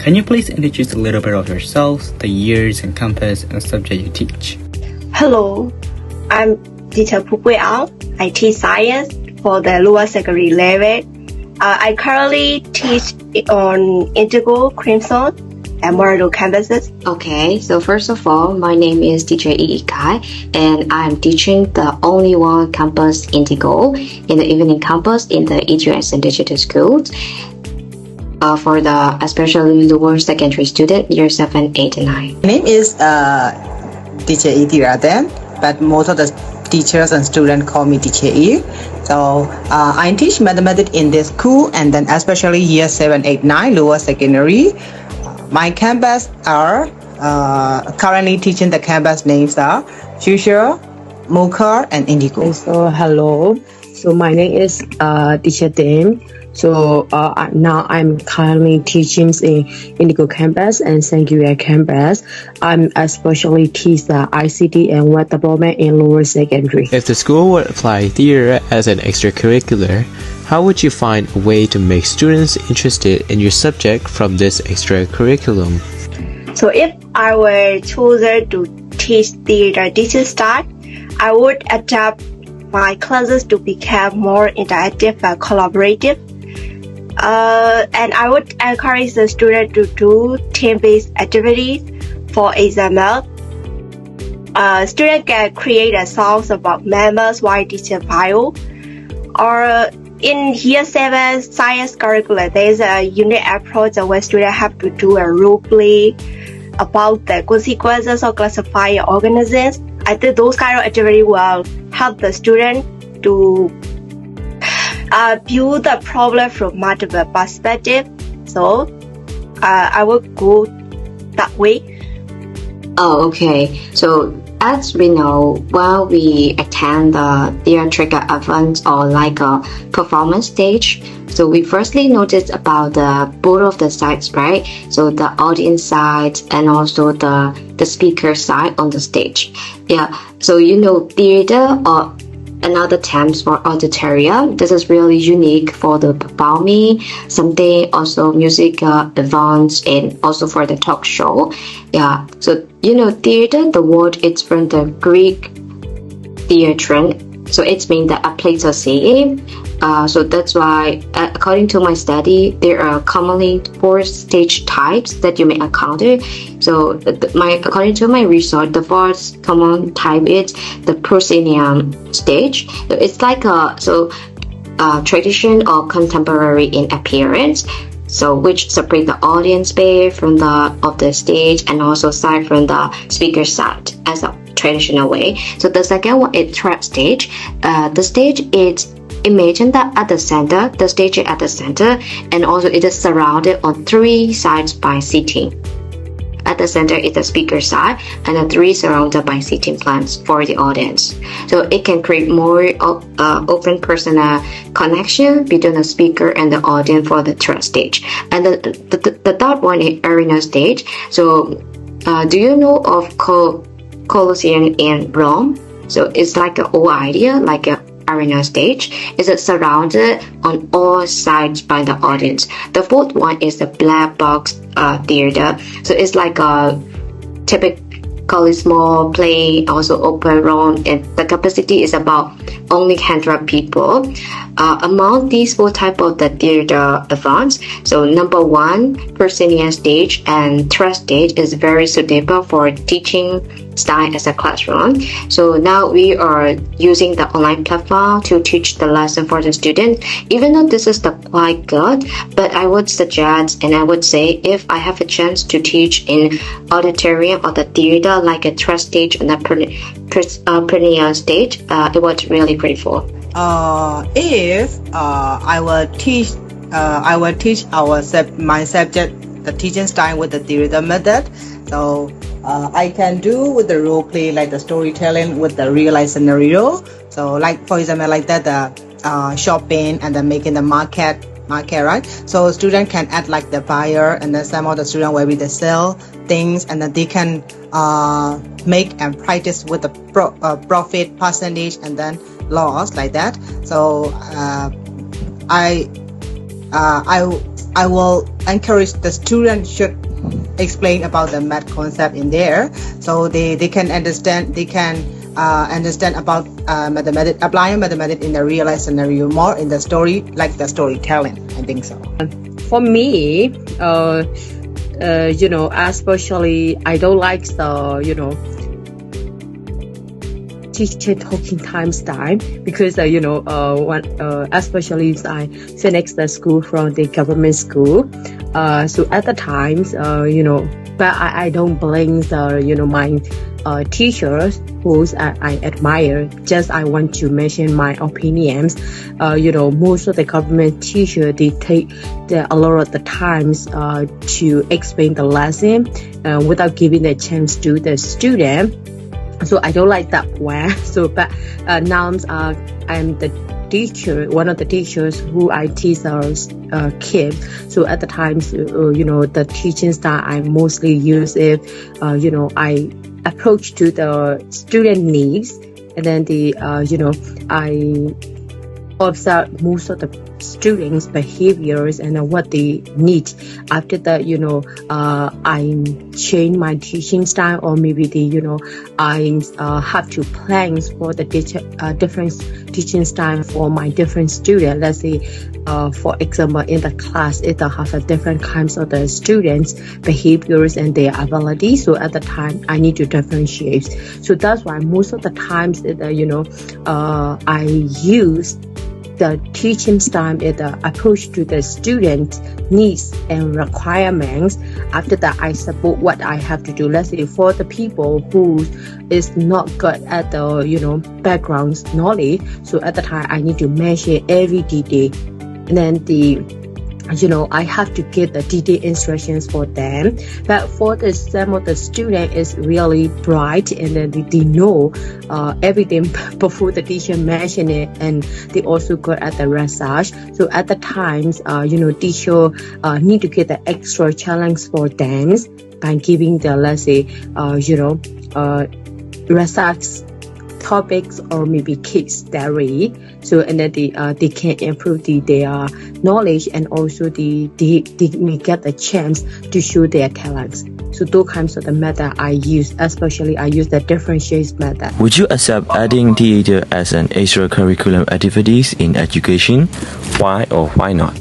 Can you please introduce a little bit of yourself, the years and campus and subject you teach? Hello, I'm Teacher Pupui Ao. I teach science for the lower secondary level. I currently teach on Indigo, Crimson, and Morado campuses. Okay, so first of all, my name is teacher Yi Kai, and I'm teaching the only one campus Indigo in the evening campus in the EDUSN International School. For the especially lower secondary student, year 7, 8, and 9. My name is teacher Raden, but most of the teachers and students call me teacher E. So I teach mathematics in this school, and then especially year 7, 8, 9, lower secondary. My campus are currently teaching the campus names are Fuchsia, Mocha, and Indigo. So hello. So my name is teacher Dame. So now I'm currently teaching in Indigo campus and Sanguia campus. I'm especially teach the ICT and web development in lower secondary. If the school would apply theater as an extracurricular, how would you find a way to make students interested in your subject from this extracurriculum? So if I were chosen to teach theater teaching style, I would adapt my classes to become more interactive and collaborative. And I would encourage the student to do team-based activities. For example, student can create a songs about members while teaching bio. Or in year 7 science curriculum, there is a unique approach where students have to do a role play about the consequences of classifying organisms. I think those kind of activities will help the student to view the problem from multiple perspectives. So I will go that way. Oh, okay. So as we know, while we attend the theatrical event or like a performance stage, so we firstly noticed about the both of the sides, right? So the audience side and also the speaker side on the stage. Yeah. So theater or another terms for auditorium. This is really unique for the performing, something also music events and also for the talk show. Yeah, so theater, the word it's from the Greek theatron, so it's mean that a place of seeing. So that's why, according to my study, there are commonly 4 stage types that you may encounter. So, according to my research, the first common type is the proscenium stage. So it's like tradition or contemporary in appearance. So, which separate the audience space from the stage and also side from the speaker side as a traditional way. So the second one is third stage. The stage is imagine that at the center, the stage is at the center, and also it is surrounded on 3 sides by seating. At the center is the speaker side, and the 3 surrounded by seating plans for the audience. So it can create more open personal connection between the speaker and the audience for the third stage. And the third one is arena stage. So do you know of Colosseum in Rome? So it's like an old idea, like a arena stage. Is surrounded on all sides by the audience. The fourth one is the black box theater. So it's like a typically small play, also open room, and the capacity is about only 100 people. Among these 4 types of the theater events, so number 1, proscenium stage and third stage is very suitable for teaching style as a classroom. So now we are using the online platform to teach the lesson for the student. Even though this is quite good, but I would suggest and I would say if I have a chance to teach in auditorium or the theater like a third stage and a proscenium stage, it was really grateful. If I will teach my subject, the teaching style with the theater method. So I can do with the role play, like the storytelling with the real life scenario. So like for example, like that the shopping and then making the market, right? So student can add like the buyer, and then some of the student will be the sell things, and then they can make and practice with the profit percentage and then loss like that. So I I will encourage the student should explain about the math concept in there, so they can understand. They can understand about mathematics, applying mathematics in the real life scenario more in the story, like the storytelling. I think so. For me, especially I don't like the teacher talking time because especially if I finished the school from the government school, so at the times but I don't blame the my teachers who I admire. Just I want to mention my opinions. Most of the government teacher, they take a lot of the times to explain the lesson without giving the chance to the student. So I don't like that one. So, but now I'm the teacher, one of the teachers who I teach our kids. So at the times, the teaching style I mostly use it. I approach to the student needs, and then I observe most of the students' behaviors and what they need. After that, I change my teaching style, or maybe I have to plan for the different teaching style for my different students. Let's say, for example, in the class, it have a different kinds of the students' behaviors and their abilities. So at the time, I need to differentiate. So that's why most of the times, I use the teaching style is the approach to the student needs and requirements. After that, I support what I have to do. Let's say for the people who is not good at the background knowledge. So at the time, I need to measure every detail, and then I have to give the detailed instructions for them. But for some of the student is really bright, and then they know everything before the teacher mention it, and they also good at the research. So at the times, teacher need to get the extra challenge for them by giving the, let's say, research topics or maybe case study. So and then they can improve their knowledge, and also they may get the chance to show their talents. So those kinds of the method I use, especially I use the differentiate method. Would you accept adding theater as an extracurricular activities in education? Why or why not?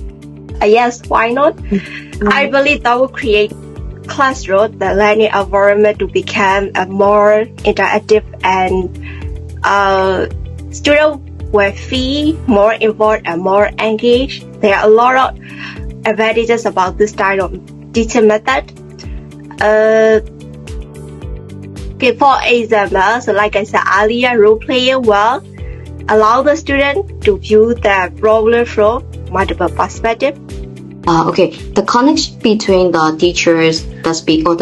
Yes, why not? I believe that will create classroom, the learning environment to become a more interactive, and students will feel more involved and more engaged. There are a lot of advantages about this type of teaching method. For example, so like I said earlier, role playing will allow the student to view the problem from multiple perspectives. The connection between the teachers, the speaker,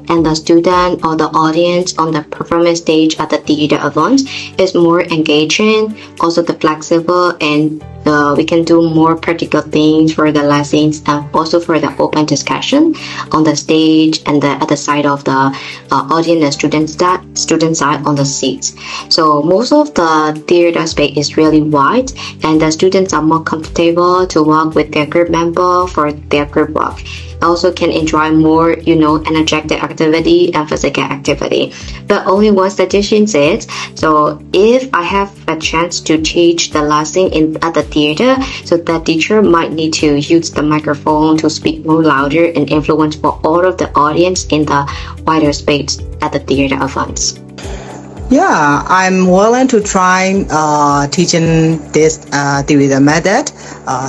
and the student or the audience on the performance stage at the theater event is more engaging. Also, the flexible, and we can do more practical things for the lessons, and also for the open discussion on the stage and at the side of the audience and student side on the seats. So most of the theater space is really wide, and the students are more comfortable to work with their group member for their group work. Also can enjoy more, energetic activity and physical activity. But only one suggestion is, so if I have a chance to teach the lesson at the theater, so the teacher might need to use the microphone to speak more louder and influence for all of the audience in the wider space at the theater events. Yeah, I'm willing to try teaching this theater method.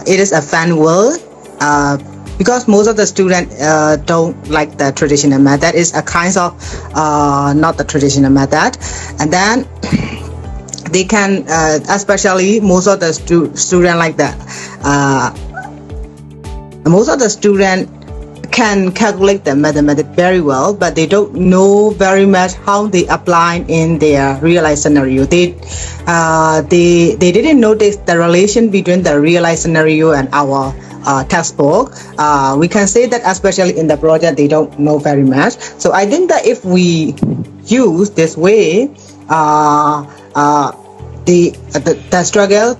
It is a fun world. Because most of the students don't like the traditional method. It's a kind of not the traditional method, and then they can especially most of the student like that. Most of the student can calculate the mathematics very well, but they don't know very much how they apply in their real life scenario. They didn't notice the relation between the real life scenario and our textbook. We can say that especially in the project they don't know very much. So I think that if we use this way, the struggle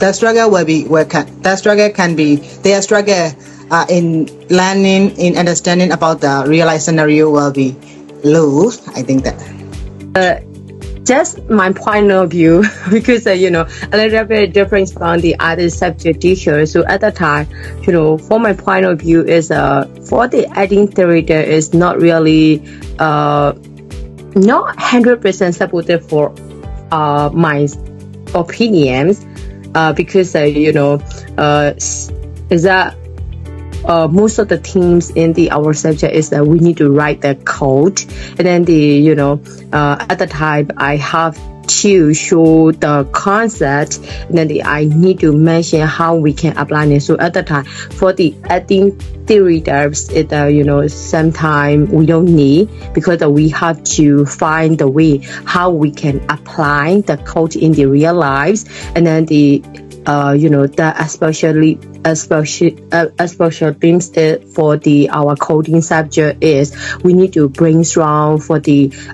the struggle will be the struggle can be their struggle in learning, in understanding about the real life scenario will be low. I think that. Just my point of view, because a little bit different from the other subject teacher. So at the time, for my point of view is for the adding theory, there is not really not 100% supportive for my opinions, because is that most of the themes in our subject is that we need to write the code, and then at the time I have to show the concept, and then I need to mention how we can apply it. So at the time for the adding theory types, sometimes we don't need, because we have to find the way how we can apply the code in the real lives, and then the especially things for our coding subject is we need to brainstorm for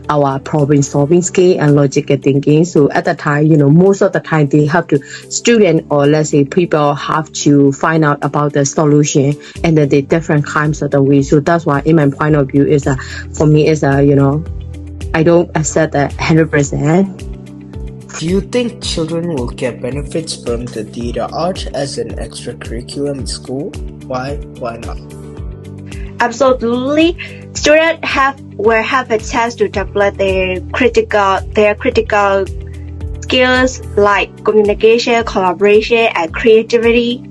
our problem solving skill and logical thinking. So at the time, most of the time they have to student, or let's say people have to find out about the solution and then the different kinds of the way. So that's why in my point of view is for me is I don't accept that 100%. Do you think children will get benefits from the theater art as an extracurriculum in school? Why? Why not? Absolutely. Students will have a chance to develop their critical skills like communication, collaboration, and creativity.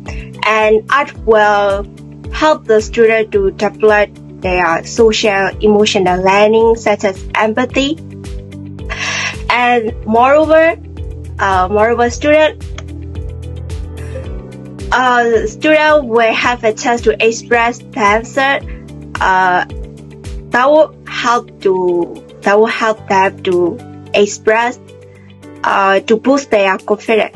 And art will help the student to develop their social emotional learning, such as empathy. And moreover, student will have a chance to express themselves. That will help them to express, to boost their confidence.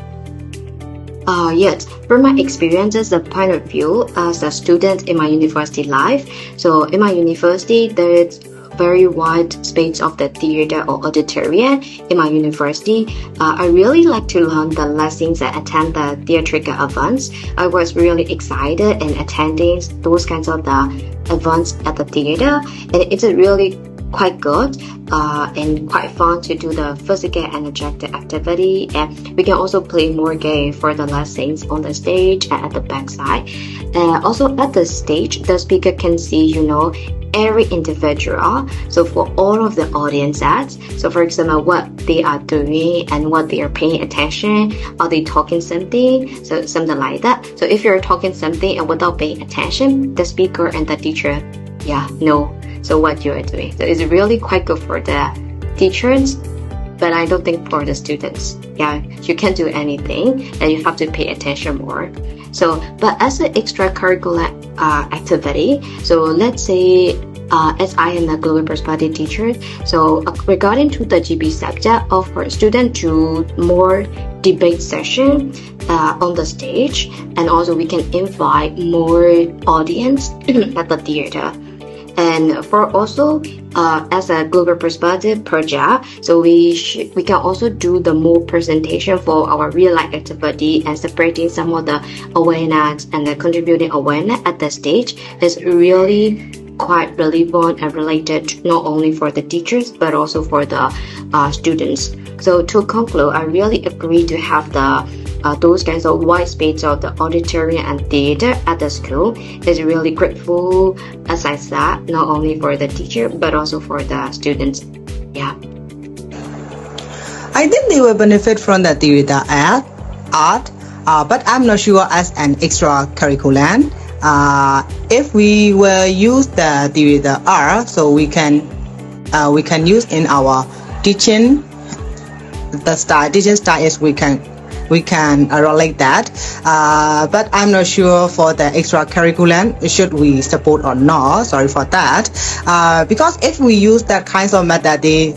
Yes, from my experiences, the point of view as a student in my university life. So in my university, there is very wide space of the theater or auditorium in my university. I really like to learn the lessons and attend the theatrical events. I was really excited in attending those kinds of the events at the theater, and it's really quite good and quite fun to do the physical and objective activity, and we can also play more game for the lessons on the stage and at the backside. Also at the stage, the speaker can see every individual, so for all of the audiences, so for example what they are doing and what they are paying attention, are they talking something, so something like that. So if you're talking something and without paying attention, the speaker and the teacher know so what you are doing. So it's really quite good for the teachers, but I don't think for the students. You can't do anything and you have to pay attention more. So but as an extracurricular activity, so let's say as I am a global perspective teacher, so regarding to the GB subject, offer student to more debate session on the stage, and also we can invite more audience at the theater. And for also as a global perspective project, so we can also do the more presentation for our real life activity and separating some of the awareness and the contributing awareness at the stage is really quite relevant and related not only for the teachers but also for the students. So to conclude, I really agree to have the those kinds of wide space of the auditorium and theater at the school is really grateful, as I said, not only for the teacher but also for the students. I think they will benefit from the theater art, but I'm not sure as an extracurricular. If we will use the theater art, so we can use in our teaching. The teaching style is we can relate that, but I'm not sure for the extracurricular should we support or not. Sorry for that, because if we use that kinds of method, they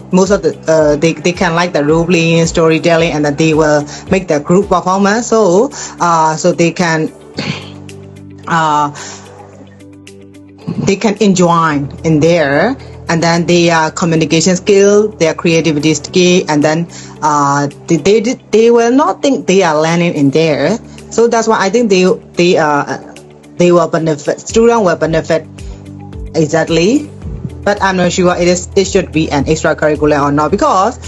can like the role playing, storytelling, and then they will make the group performance. So they can enjoy in there, and then their communication skill, their creativity skill, and then they will not think they are learning in there. So that's why I think they will benefit. Students will benefit exactly. But I'm not sure it should be an extracurricular or not, because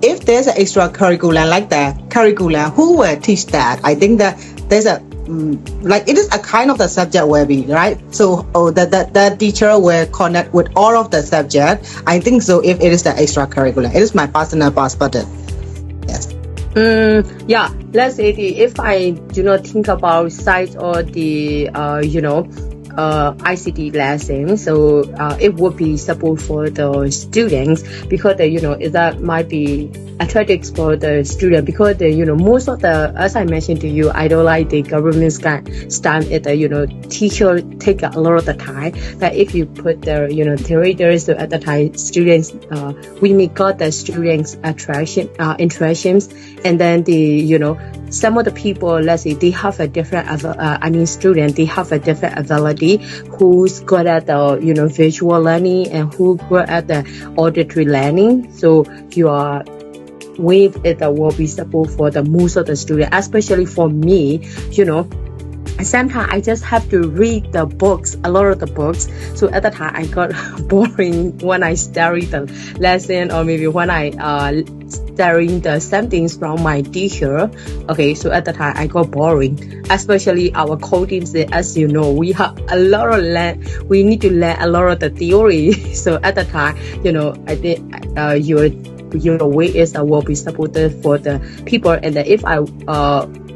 if there's an extracurricular like that curriculum, who will teach that? I think that there's a like it is a kind of the subject will be right. So the teacher will connect with all of the subject. I think so. If it is the extracurricular, it is my personal perspective. Yes. Yeah. Let's say if I do not think about science or the ICT lesson, so it would be support for the students, because that might be athletics for the student, because most of the, as I mentioned to you, I don't like the government stamp it. Teacher take a lot of the time. That if you put the theory there, so at the time students we may got the students interactions, and then the some of the people, let's say they have a different student, they have a different ability, who's good at the visual learning and who good at the auditory learning. So your with it will be support for the most of the students, especially for me. Sometimes I just have to read the books, a lot of the books. So at the time I got boring when I study the lesson, or maybe when I studying the something from my teacher. Okay, so at the time I got boring, especially our coding. As you know, we have a lot of we need to learn a lot of the theory. So at the time, I think your way is will be supported for the people, and then if I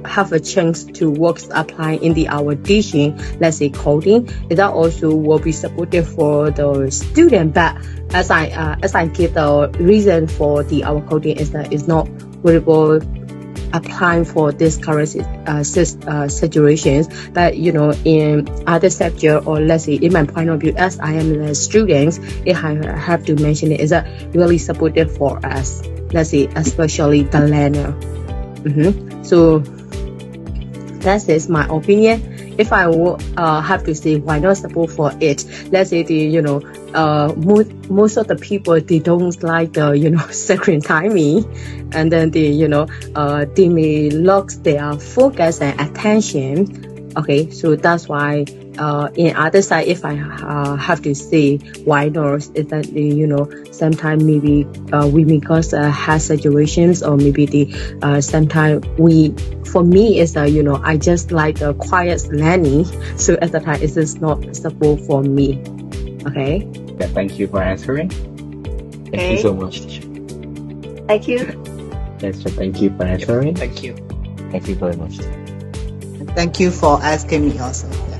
have a chance to work applying in our teaching, let's say coding, that also will be supported for the student. But as I give the reason for our coding is that it's not very well applying for this current situations. But in other subject, or let's say in my point of view, as I am a student, if I have to mention it, is that really supportive for us, let's say especially the learner. So that is my opinion. If I will have to say why not support for it, let's say most of the people, they don't like the screen timing, and then they may lose their focus and attention. Okay, so that's why in other side, if I have to say why not, is that sometimes maybe we may cause hard situations, or maybe sometimes for me is that I just like the quiet learning. So at the time, it is not support for me. Okay. Yeah, thank you for answering. Thank you so much, teacher. Thank you. Yes, so thank you for answering. Thank you. Thank you very much. Thank you for asking me also. Yeah.